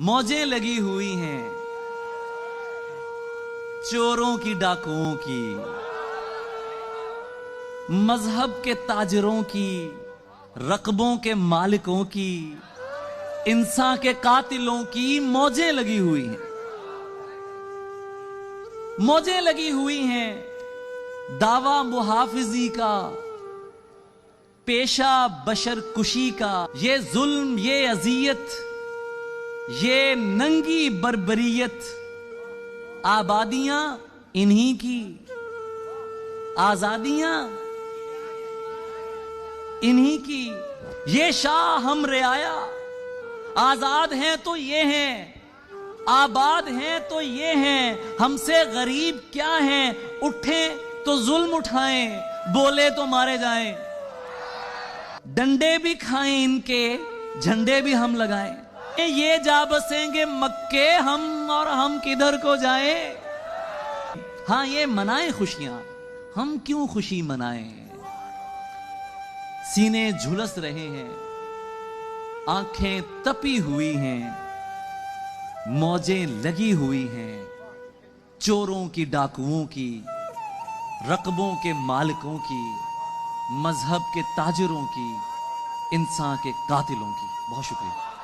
मौजें लगी हुई हैं चोरों की, डाकुओं की, मजहब के ताजरों की, रकबों के मालिकों की, इंसान के कातिलों की मौजें लगी हुई हैं। मौजें लगी हुई हैं दावा मुहाफिजी का, पेशा बशर कुशी का। ये जुल्म, ये अजियत, ये नंगी बर्बरियत, आबादियां इन्हीं की, आजादियां इन्हीं की। ये शाह हम रियाया, आजाद हैं तो ये हैं, आबाद हैं तो ये हैं। हमसे गरीब क्या हैं, उठें तो जुल्म उठाएं, बोले तो मारे जाएं। डंडे भी खाएं इनके, झंडे भी हम लगाएं। ये जा बसेंगे मक्के हम, और हम किधर को जाएं। हाँ, ये मनाएं खुशियां, हम क्यों खुशी मनाएं। सीने झुलस रहे हैं, आंखें तपी हुई हैं, मौजें लगी हुई हैं चोरों की, डाकुओं की, रकबों के मालिकों की, मजहब के ताजरों की, इंसान के कातिलों की। बहुत शुक्रिया।